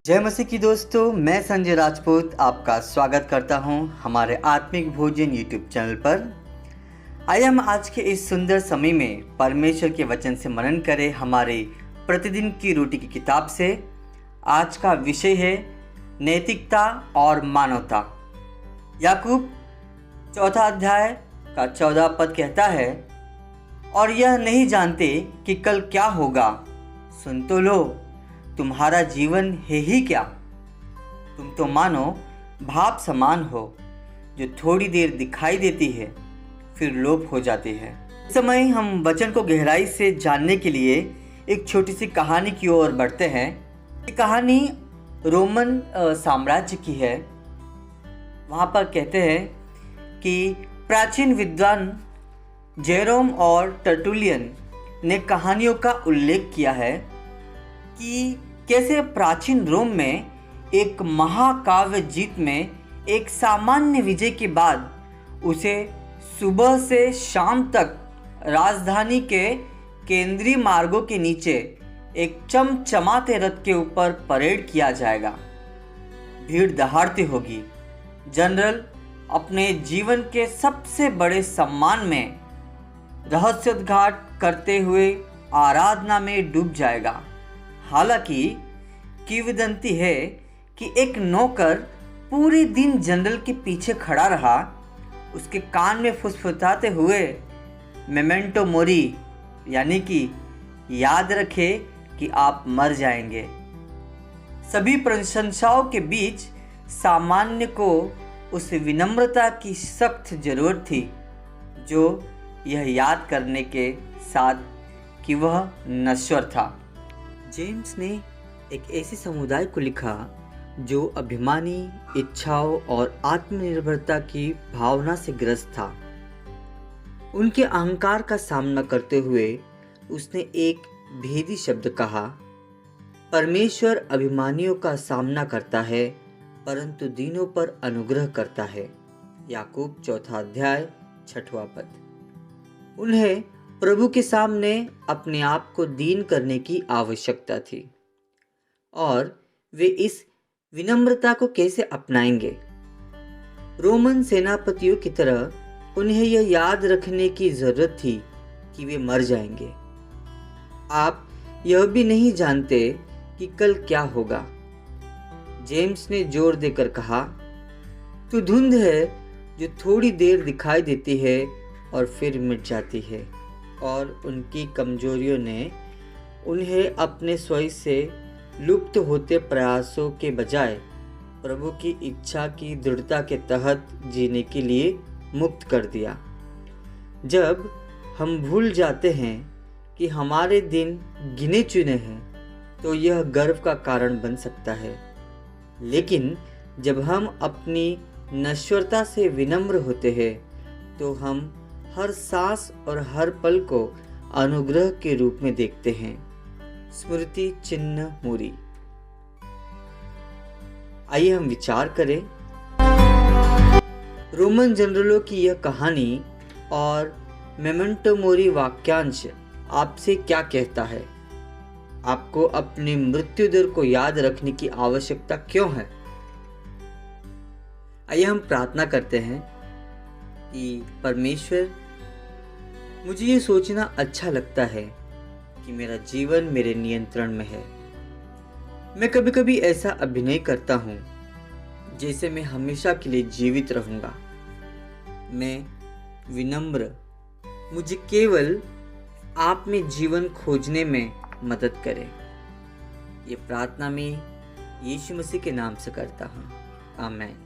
जय मसीह की दोस्तों, मैं संजय राजपूत आपका स्वागत करता हूं हमारे आत्मिक भोजन यूट्यूब चैनल पर। आइए हम आज के इस सुंदर समय में परमेश्वर के वचन से मनन करें हमारे प्रतिदिन की रोटी की किताब से। आज का विषय है नैतिकता और मानवता। याकूब 4 अध्याय का 14 पद कहता है, और यह नहीं जानते कि कल क्या होगा, सुन तो लो, तुम्हारा जीवन है ही क्या। तुम तो मानो भाप समान हो, जो थोड़ी देर दिखाई देती है फिर लोप हो जाती है। इस समय हम वचन को गहराई से जानने के लिए एक छोटी सी कहानी की ओर बढ़ते हैं। ये कहानी रोमन साम्राज्य की है। वहाँ पर कहते हैं कि प्राचीन विद्वान जेरोम और टर्टुलियन ने कहानियों का उल्लेख किया है कि कैसे प्राचीन रोम में एक महाकाव्य जीत में एक सामान्य विजय के बाद उसे सुबह से शाम तक राजधानी के केंद्रीय मार्गों के नीचे एक चमचमाते रथ के ऊपर परेड किया जाएगा। भीड़ दहाड़ती होगी। जनरल अपने जीवन के सबसे बड़े सम्मान में रहस्योद्घाट करते हुए आराधना में डूब जाएगा। हालांकि किंवदंती है कि एक नौकर पूरे दिन जनरल के पीछे खड़ा रहा, उसके कान में फुसफुसाते हुए मेमेंटो मोरी, यानी कि याद रखे कि आप मर जाएंगे। सभी प्रशंसाओं के बीच सामान्य को उस विनम्रता की सख्त जरूरत थी, जो यह याद करने के साथ कि वह नश्वर था। जेम्स ने एक ऐसे समुदाय को लिखा जो अभिमानी, इच्छाओं और आत्मनिर्भरता की भावना से ग्रस्त था। उनके अहंकार का सामना करते हुए उसने एक भेदी शब्द कहा, परमेश्वर अभिमानियों का सामना करता है परंतु दीनों पर अनुग्रह करता है। याकूब 4 अध्याय 6वां पद। उन्हें प्रभु के सामने अपने आप को दीन करने की आवश्यकता थी, और वे इस विनम्रता को कैसे अपनाएंगे। रोमन सेनापतियों की तरह उन्हें यह याद रखने की जरूरत थी कि वे मर जाएंगे। आप यह भी नहीं जानते कि कल क्या होगा। जेम्स ने जोर देकर कहा, तू धुंध है जो थोड़ी देर दिखाई देती है और फिर मिट जाती है। और उनकी कमजोरियों ने उन्हें अपने स्वयं से लुप्त होते प्रयासों के बजाय प्रभु की इच्छा की दृढ़ता के तहत जीने के लिए मुक्त कर दिया। जब हम भूल जाते हैं कि हमारे दिन गिने चुने हैं तो यह गर्व का कारण बन सकता है, लेकिन जब हम अपनी नश्वरता से विनम्र होते हैं तो हम हर सांस और हर पल को अनुग्रह के रूप में देखते हैं। स्मृति चिन्ह मोरी। आइए हम विचार करें, रोमन जनरलों की यह कहानी और मेमेंटो मोरी वाक्यांश आपसे क्या कहता है? आपको अपनी मृत्यु दर को याद रखने की आवश्यकता क्यों है? आइए हम प्रार्थना करते हैं कि परमेश्वर, मुझे ये सोचना अच्छा लगता है कि मेरा जीवन मेरे नियंत्रण में है। मैं कभी कभी ऐसा अभिनय करता हूँ जैसे मैं हमेशा के लिए जीवित रहूँगा। मैं विनम्र, मुझे केवल आप में जीवन खोजने में मदद करें। ये प्रार्थना मैं यीशु मसीह के नाम से करता हूँ। आमीन।